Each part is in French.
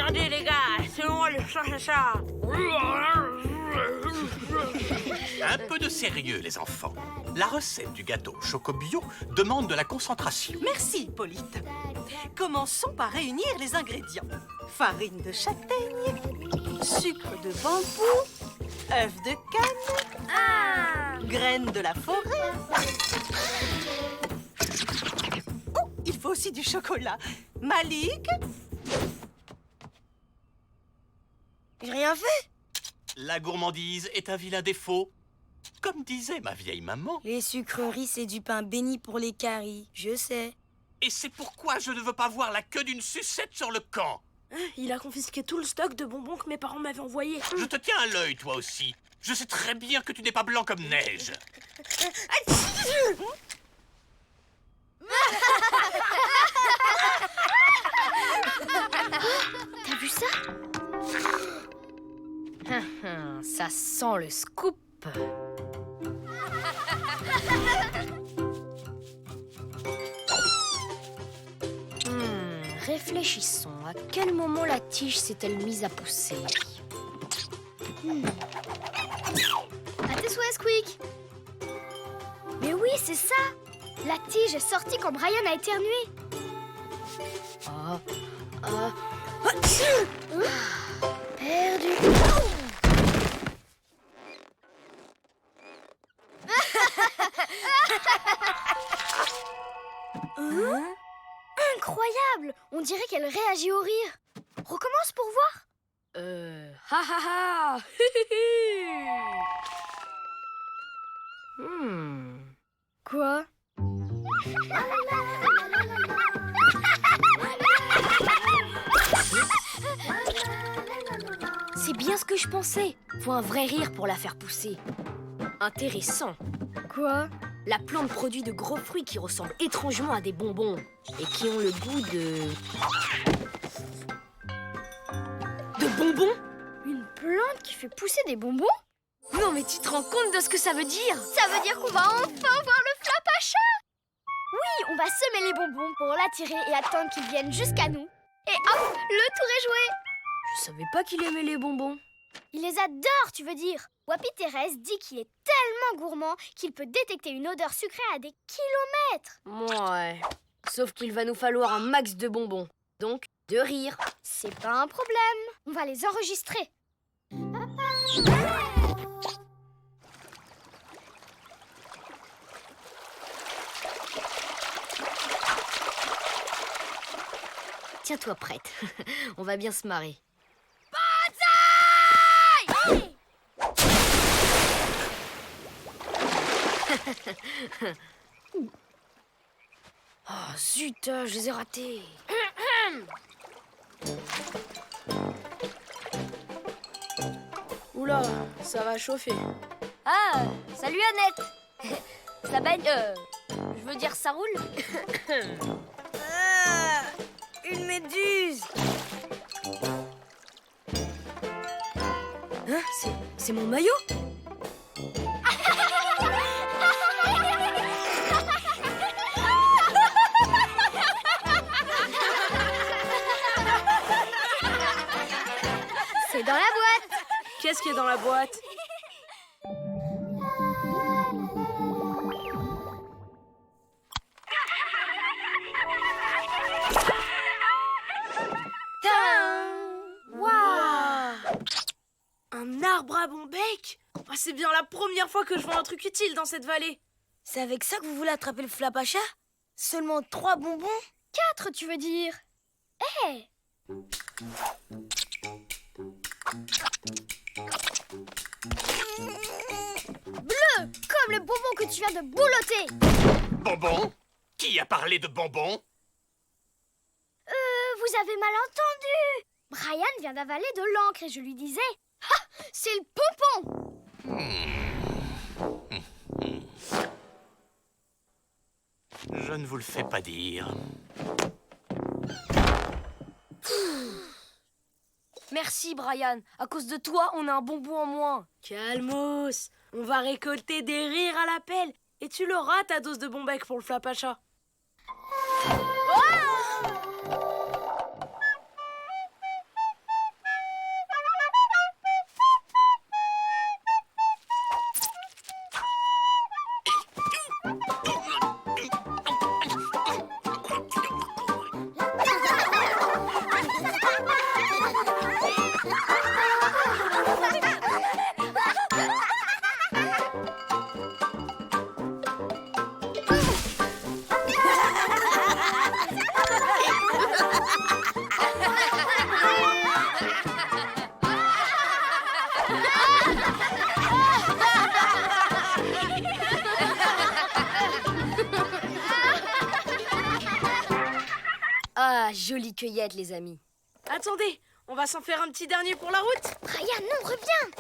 Regardez les gars, c'est moi le chat. Un peu de sérieux, les enfants. La recette du gâteau au choco-bio demande de la concentration. Merci, Hippolyte. Commençons par réunir les ingrédients. Farine de châtaigne, sucre de bambou, œufs de canne, graines de la forêt. Oh, il faut aussi du chocolat. Malik? J'ai rien fait. La gourmandise est un vilain défaut. Comme disait ma vieille maman. Les sucreries, c'est du pain béni pour les caries, je sais. Et c'est pourquoi je ne veux pas voir la queue d'une sucette sur le camp. Il a confisqué tout le stock de bonbons que mes parents m'avaient envoyé. Je te tiens à l'œil, toi aussi. Je sais très bien que tu n'es pas blanc comme neige. T'as vu ça? Ça sent le scoop. Réfléchissons. À quel moment la tige s'est-elle mise à pousser? À tes souhaits, Squeak. Mais oui, c'est ça. La tige est sortie quand Brian a éternué. Perdu. Incroyable! On dirait qu'elle réagit au rire. Recommence pour voir. Ha ha ha. Quoi? C'est bien ce que je pensais. Faut un vrai rire pour la faire pousser. Intéressant. Quoi? La plante produit de gros fruits qui ressemblent étrangement à des bonbons et qui ont le goût de bonbons? Une plante qui fait pousser des bonbons? Non mais tu te rends compte de ce que ça veut dire? Ça veut dire qu'on va enfin voir le Flapacha! Oui, on va semer les bonbons pour l'attirer et attendre qu'ils viennent jusqu'à nous. Et hop, le tour est joué! Je savais pas qu'il aimait les bonbons. Il les adore, tu veux dire? Wapi Thérèse dit qu'il est tellement gourmand qu'il peut détecter une odeur sucrée à des kilomètres. Ouais. Sauf qu'il va nous falloir un max de bonbons. Donc, de rire. C'est pas un problème. On va les enregistrer. Tiens-toi prête. On va bien se marrer. Oh zut, je les ai ratés. Oula, ça va chauffer. Ah, salut Annette. Ça baigne, je veux dire ça roule. Une méduse. Hein, c'est mon maillot. C'est dans la boîte. Qu'est-ce qui est dans la boîte? Un arbre à bon bec? Ah, c'est bien la première fois que je vois un truc utile dans cette vallée. C'est avec ça que vous voulez attraper le Flapacha? Seulement 3 bonbons? 4, tu veux dire? Hé! Bleu, comme le bonbon que tu viens de boulotter. Bonbons? Qui a parlé de bonbons? Vous avez mal entendu. Brian vient d'avaler de l'encre et je lui disais... Ah, c'est le pompon. Je ne vous le fais pas dire. Merci Brian. À cause de toi, on a un bonbon en moins. Calmos, on va récolter des rires à la pelle. Et tu l'auras ta dose de bon bec pour le Flapacha. Ah, jolie cueillette, les amis. Attendez, on va s'en faire un petit dernier pour la route. Brian, non, reviens.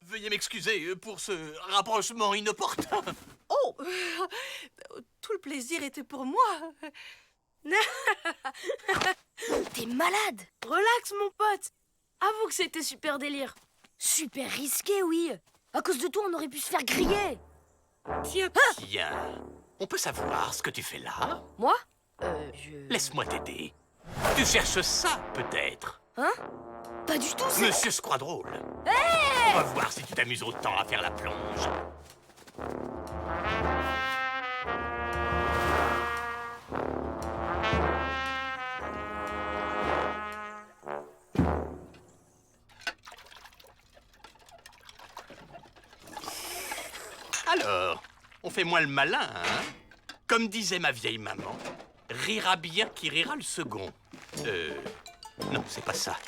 Veuillez m'excuser pour ce rapprochement inopportun. Oh, tout le plaisir était pour moi. T'es malade. Relax, mon pote. Avoue que c'était super délire. Super risqué, oui. À cause de toi, on aurait pu se faire griller. Tiens, Tiens, on peut savoir ce que tu fais là? Moi Laisse-moi t'aider. Tu cherches ça, peut-être? Hein? Pas du tout, c'est... Monsieur Squadrôle. On va voir si tu t'amuses autant à faire la plonge. Alors, on fait moins le malin, hein? Comme disait ma vieille maman, rira bien qui rira le second. Non, c'est pas ça.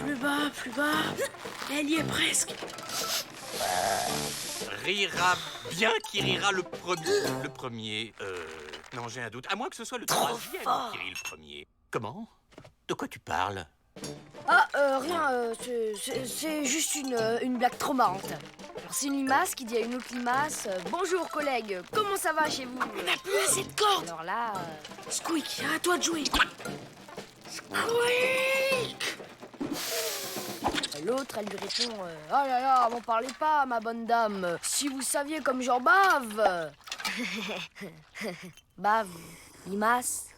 plus bas, plus bas. Elle y est presque. Rira bien qui rira le premier. Le premier. Non, j'ai un doute. À moins que ce soit le troisième qui rit le premier. Comment? De quoi tu parles? Ah, rien, c'est juste une blague trop marrante. Alors, c'est une limace qui dit à une autre limace bonjour collègue, comment ça va chez vous? On n'a plus assez de cordes. Alors là... Squeak, à toi de jouer. L'autre, elle lui répond oh là là, m'en parlez pas, ma bonne dame. Si vous saviez comme j'en bave. Bave, limace.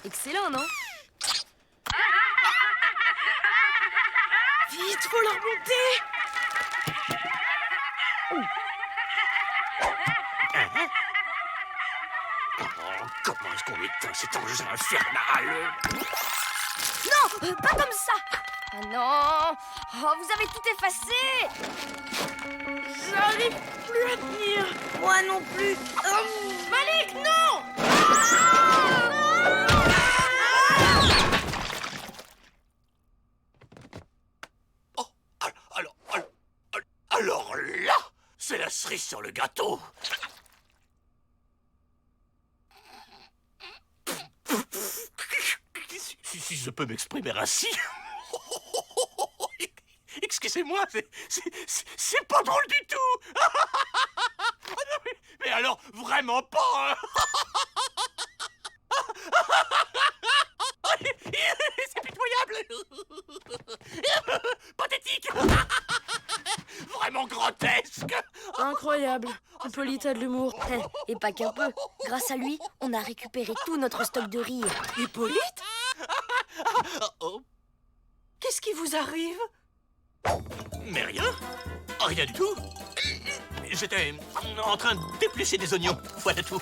Excellent, non? Vite, faut la remonter. Oh, comment est-ce qu'on éteint cet engin infernal? Non, pas comme ça. Ah non, oh, vous avez tout effacé. J'arrive plus à tenir. Moi non plus. Malik, non. Oh, alors là, c'est la cerise sur le gâteau. Si je peux m'exprimer ainsi. Excusez-moi, c'est pas drôle du tout. Mais alors, vraiment pas. Hein. C'est pitoyable. Pathétique. Vraiment grotesque. Incroyable. Hippolyte a de l'humour. Et pas qu'un peu. Grâce à lui, on a récupéré tout notre stock de rire. Hippolyte, Oh, qu'est-ce qui vous arrive? mais rien. Rien du tout. J'étais en train de déplucher des oignons. Voilà tout.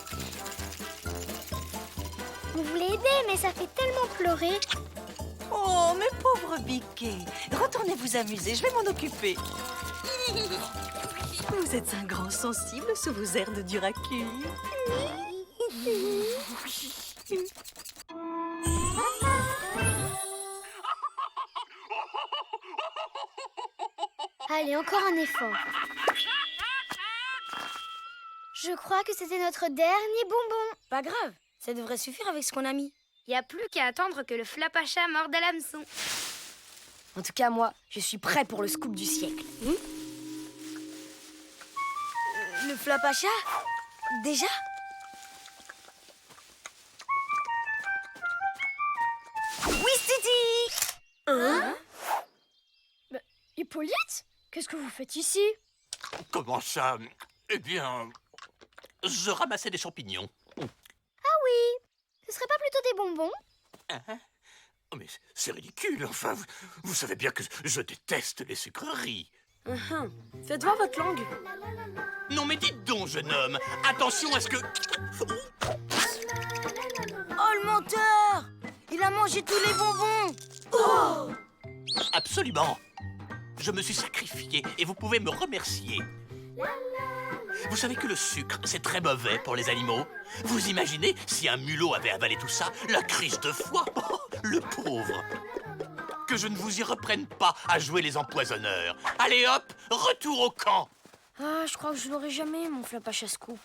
On voulait aider, mais ça fait tellement pleurer. Oh, mes pauvres biquets. Retournez vous amuser, je vais m'en occuper. Vous êtes un grand sensible sous vos airs de Duracule. Allez, encore un effort. Je crois que c'était notre dernier bonbon. Pas grave, ça devrait suffire avec ce qu'on a mis. Y a plus qu'à attendre que le flapacha morde à l'hameçon. En tout cas, moi, je suis prêt pour le scoop du siècle. Le flapacha? Déjà? Oui, Titi! Hein? Hippolyte? Qu'est-ce que vous faites ici? Comment ça? Eh bien, je ramassais des champignons. Ah oui, ce serait pas plutôt des bonbons? Hein? Oh, mais c'est ridicule, enfin, vous savez bien que je déteste les sucreries. Faites voir votre langue. Non mais dites donc, jeune homme, attention à ce que... Oh, le menteur! Il a mangé tous les bonbons! Absolument. Je me suis sacrifié et vous pouvez me remercier. Vous savez que le sucre, c'est très mauvais pour les animaux. Vous imaginez si un mulot avait avalé tout ça? La crise de foie. le pauvre. Que je ne vous y reprenne pas à jouer les empoisonneurs. Allez hop, retour au camp. Ah, je crois que je l'aurai jamais, mon Flapacha Scoop.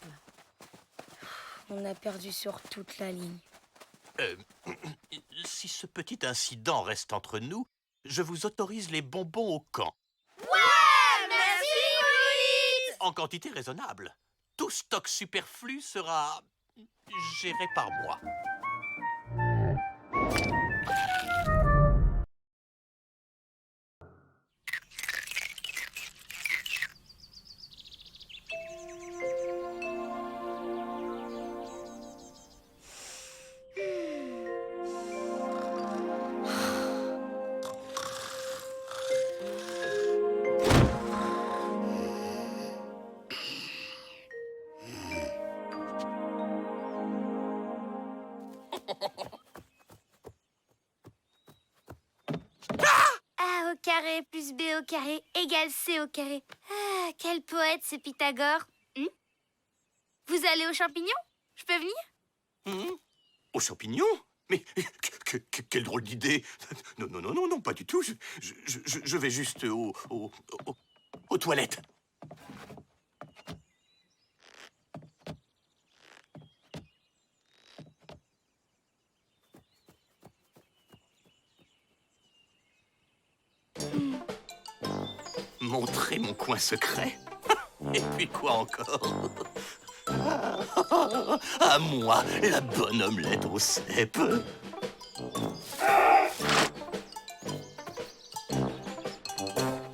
On a perdu sur toute la ligne. Si ce petit incident reste entre nous, je vous autorise les bonbons au camp. Merci, Hippolyte! En quantité raisonnable. Tout stock superflu sera géré par moi. A au carré plus B au carré égale C au carré. Ah, quel poète ce Pythagore. Vous allez aux champignons? Je peux venir? Aux champignons? Mais quelle drôle d'idée! Non, pas du tout. Je vais juste aux toilettes. Montrer mon coin secret? Et puis quoi encore? À moi, la bonne omelette au cèpe.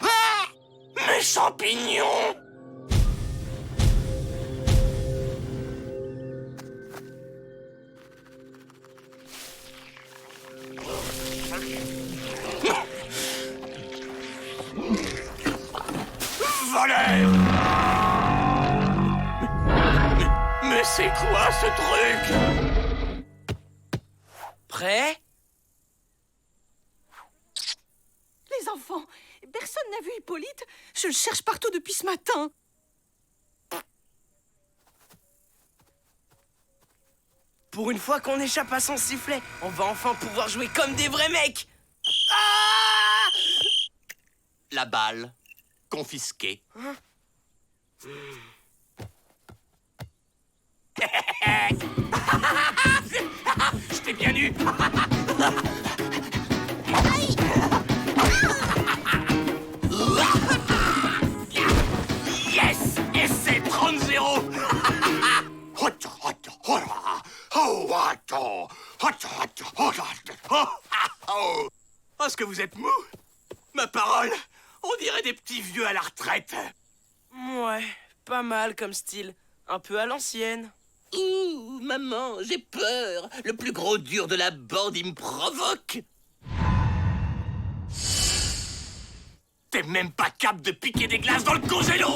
Ah! Mes champignons! Voleur! Mais c'est quoi ce truc? Prêt? Les enfants, personne n'a vu Hippolyte. Je le cherche partout depuis ce matin. Pour une fois qu'on échappe à son sifflet, on va enfin pouvoir jouer comme des vrais mecs. La balle, confisquée. Je t'ai bien eu. Yes! Et c'est 30-0. Oh, est-ce que vous êtes mou? Ma parole, on dirait des petits vieux à la retraite. Ouais, pas mal comme style. Un peu à l'ancienne. Ouh, maman, j'ai peur. Le plus gros dur de la bande, il me provoque. T'es même pas capable de piquer des glaces dans le congélo.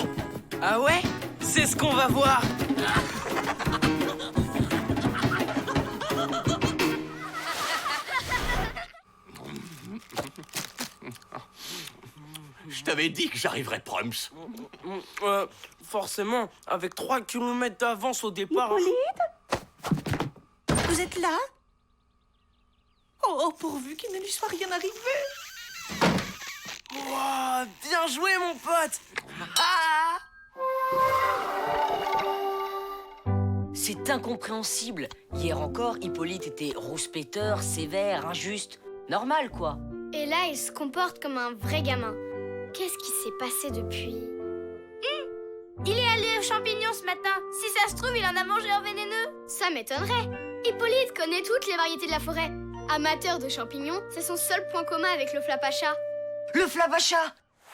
Ah ouais? C'est ce qu'on va voir. Je t'avais dit que j'arriverais, Prums. Forcément, avec 3 km d'avance au départ. Hippolyte? Vous êtes là? Oh, pourvu qu'il ne lui soit rien arrivé. Wow, bien joué, mon pote. C'est incompréhensible. Hier encore, Hippolyte était rouspéteur, sévère, injuste. Normal, quoi. Et là, il se comporte comme un vrai gamin. Qu'est-ce qui s'est passé depuis? Il est allé aux champignons ce matin. Si ça se trouve, il en a mangé un vénéneux. Ça m'étonnerait. Hippolyte connaît toutes les variétés de la forêt. Amateur de champignons, c'est son seul point commun avec le Flapacha. Le Flapacha!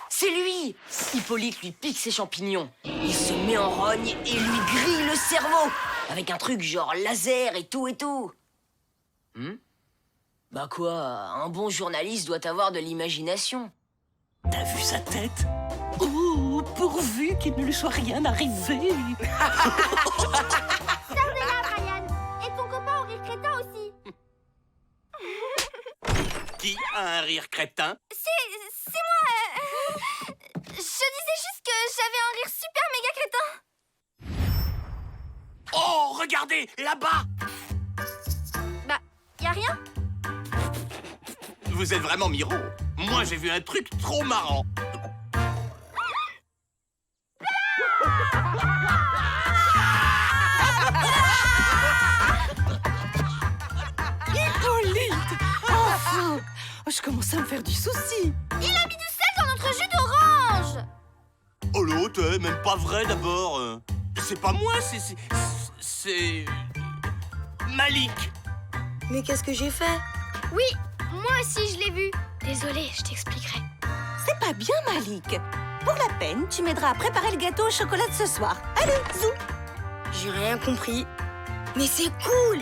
C'est lui! Hippolyte lui pique ses champignons. Il se met en rogne et lui grille le cerveau. Avec un truc genre laser et tout et tout. Bah quoi, un bon journaliste doit avoir de l'imagination. T'as vu sa tête? Oh, pourvu qu'il ne lui soit rien arrivé. Ryan. Et ton copain au rire crétin aussi. Qui a un rire crétin? C'est moi. Je disais juste que j'avais un rire super méga crétin. Oh, regardez, là-bas! Bah, y a rien. Vous êtes vraiment Miro. Moi, j'ai vu un truc trop marrant. Hippolyte! Enfin! Je commence à me faire du souci. Il a mis du sel dans notre jus d'orange. Oh l'autre, même pas vrai d'abord. C'est pas moi, c'est... Malik. Mais qu'est-ce que j'ai fait? Oui, moi aussi je l'ai vu. Désolée, je t'expliquerai. C'est pas bien, Malik. Pour la peine, tu m'aideras à préparer le gâteau au chocolat de ce soir. Allez, zou! J'ai rien compris. Mais c'est cool!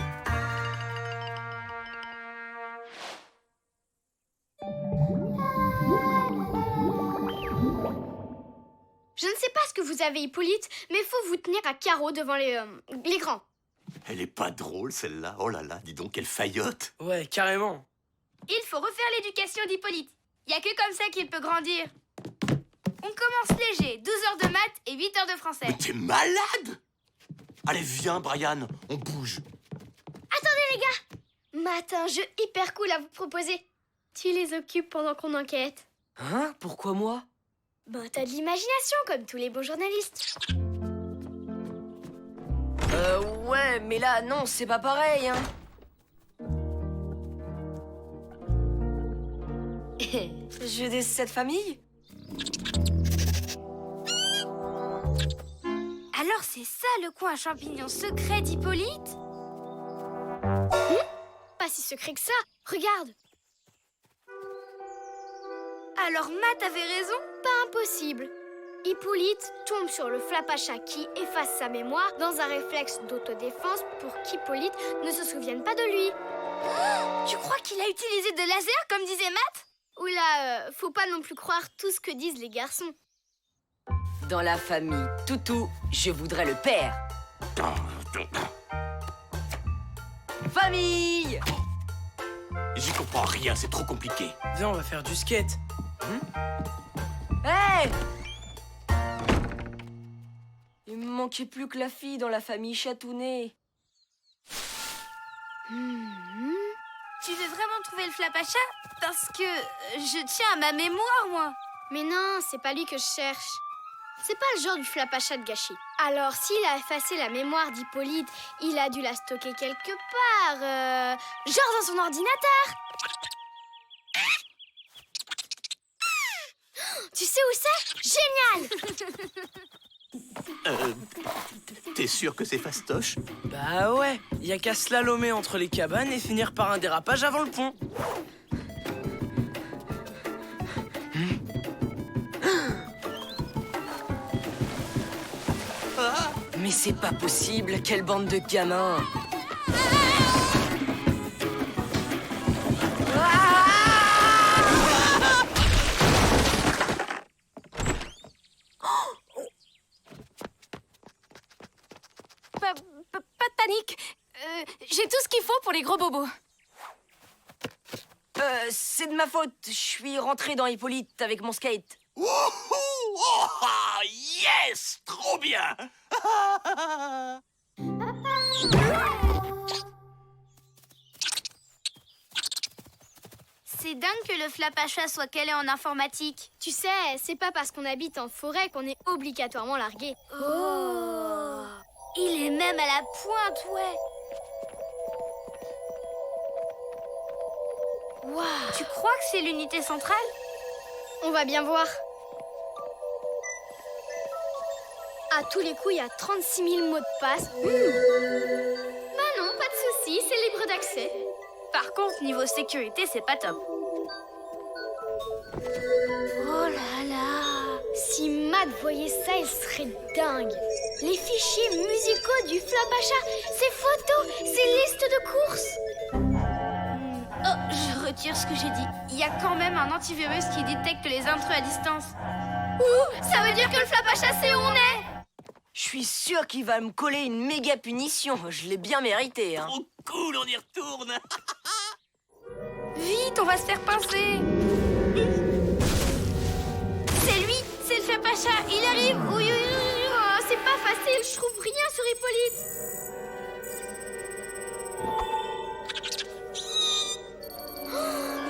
Je ne sais pas ce que vous avez, Hippolyte, mais faut vous tenir à carreau devant les grands. Elle est pas drôle, celle-là. Oh là là, dis donc, quelle faillotte. Ouais, carrément. Il faut refaire l'éducation d'Hippolyte. Il y a que comme ça qu'il peut grandir. On commence léger, 12 heures de maths et 8 heures de français. Mais t'es malade! Allez, viens, Brian, on bouge. Attendez, les gars! Math, un jeu hyper cool à vous proposer. Tu les occupes pendant qu'on enquête. Hein? Pourquoi moi? Ben, t'as de l'imagination, comme tous les bons journalistes. Ouais, mais là, non, c'est pas pareil, hein. Jeu des 7 familles? Alors c'est ça le coin à champignons secret d'Hippolyte? Pas si secret que ça, regarde. Alors Matt avait raison? Pas impossible. Hippolyte tombe sur le flap à chat qui efface sa mémoire dans un réflexe d'autodéfense pour qu'Hippolyte ne se souvienne pas de lui. Tu crois qu'il a utilisé de laser comme disait Matt? Oula, faut pas non plus croire tout ce que disent les garçons. Dans la famille Toutou, je voudrais le père. Famille! J'y comprends rien, c'est trop compliqué. Viens, on va faire du skate. Hey! Il me manquait plus que la fille dans la famille Chatounet. Tu veux vraiment trouver le flap à chat? Parce que je tiens à ma mémoire, moi. Mais non, c'est pas lui que je cherche. C'est pas le genre du flap à chat de gâchis. Alors, s'il a effacé la mémoire d'Hippolyte, il a dû la stocker quelque part. Genre dans son ordinateur. Tu sais où c'est? Génial! T'es sûr que c'est fastoche? Bah ouais, y a qu'à slalomer entre les cabanes et finir par un dérapage avant le pont. Mais c'est pas possible, quelle bande de gamins! Pas de panique. J'ai tout ce qu'il faut pour les gros bobos. C'est de ma faute, je suis rentré dans Hippolyte avec mon skate. Wouhou! Oh, ah, yes! Trop bien! C'est dingue que le flap à chat soit calé en informatique. Tu sais, c'est pas parce qu'on habite en forêt qu'on est obligatoirement largué. Oh! Il est même à la pointe, ouais. Waouh! Tu crois que c'est l'unité centrale? On va bien voir. À tous les coups, il y a 36 000 mots de passe. Bah non, pas de souci, c'est libre d'accès. Par contre, niveau sécurité, c'est pas top. Oh là là! Si Matt voyait ça, il serait dingue. Les fichiers musicaux du flap à chat, ses photos, ses listes de courses. Oh, je retire ce que j'ai dit. Il y a quand même un antivirus qui détecte les intrus à distance. Ouh, ça veut dire que le flap à chat sait où on est. Je suis sûr qu'il va me coller une méga punition, je l'ai bien mérité, hein. Trop cool, on y retourne! Vite, on va se faire pincer. C'est lui, c'est le flap à chat. Il arrive. Oui, oui, oui. Oh, c'est pas facile, je trouve rien sur Hippolyte. Oh,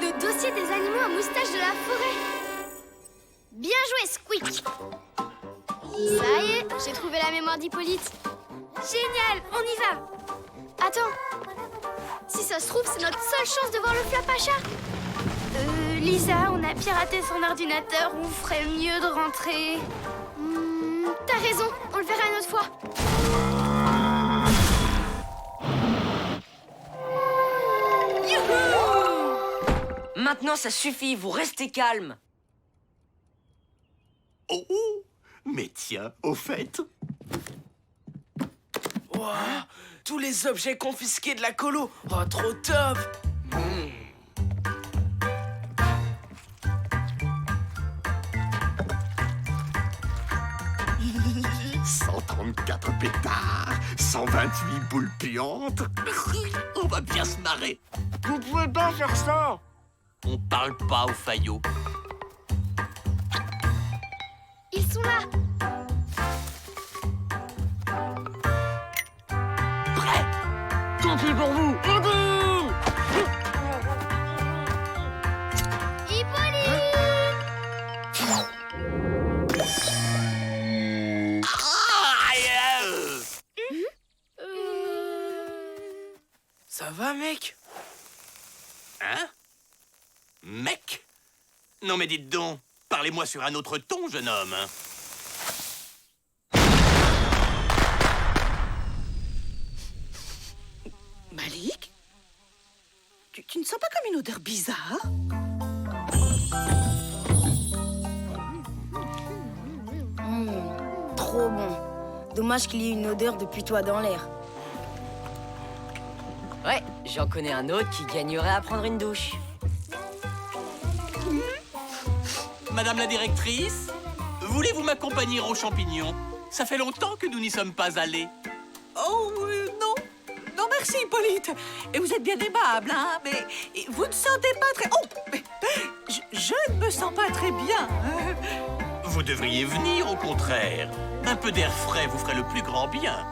le dossier des moustache de la forêt. Bien joué, Squeak. Ça y est, j'ai trouvé la mémoire d'Hippolyte. Génial, on y va. Attends, si ça se trouve, c'est notre seule chance de voir le Flapacha. Lisa, on a piraté son ordinateur, on ferait mieux de rentrer. T'as raison, on le verra une autre fois. Maintenant, ça suffit, vous restez calme. Oh, mais tiens, au fait... Wow, tous les objets confisqués de la colo. Oh, trop top. 134 pétards, 128 boules puantes. On va bien se marrer. Vous pouvez pas faire ça. On parle pas au faillot. Ils sont là. Prêt? Tant pis pour vous. Ça va, mec? Hein? Mec? Non mais dites donc, parlez-moi sur un autre ton, jeune homme. Malik? Tu ne sens pas comme une odeur bizarre? Trop bon. Dommage qu'il y ait une odeur de putois dans l'air. Ouais, j'en connais un autre qui gagnerait à prendre une douche. Madame la directrice, voulez-vous m'accompagner aux champignons? Ça fait longtemps que nous n'y sommes pas allés. Oh, non. Non, merci, Hippolyte. Et vous êtes bien aimable, hein, mais vous ne sentez pas très... Oh, mais je ne me sens pas très bien. Vous devriez venir, au contraire. Un peu d'air frais vous ferait le plus grand bien.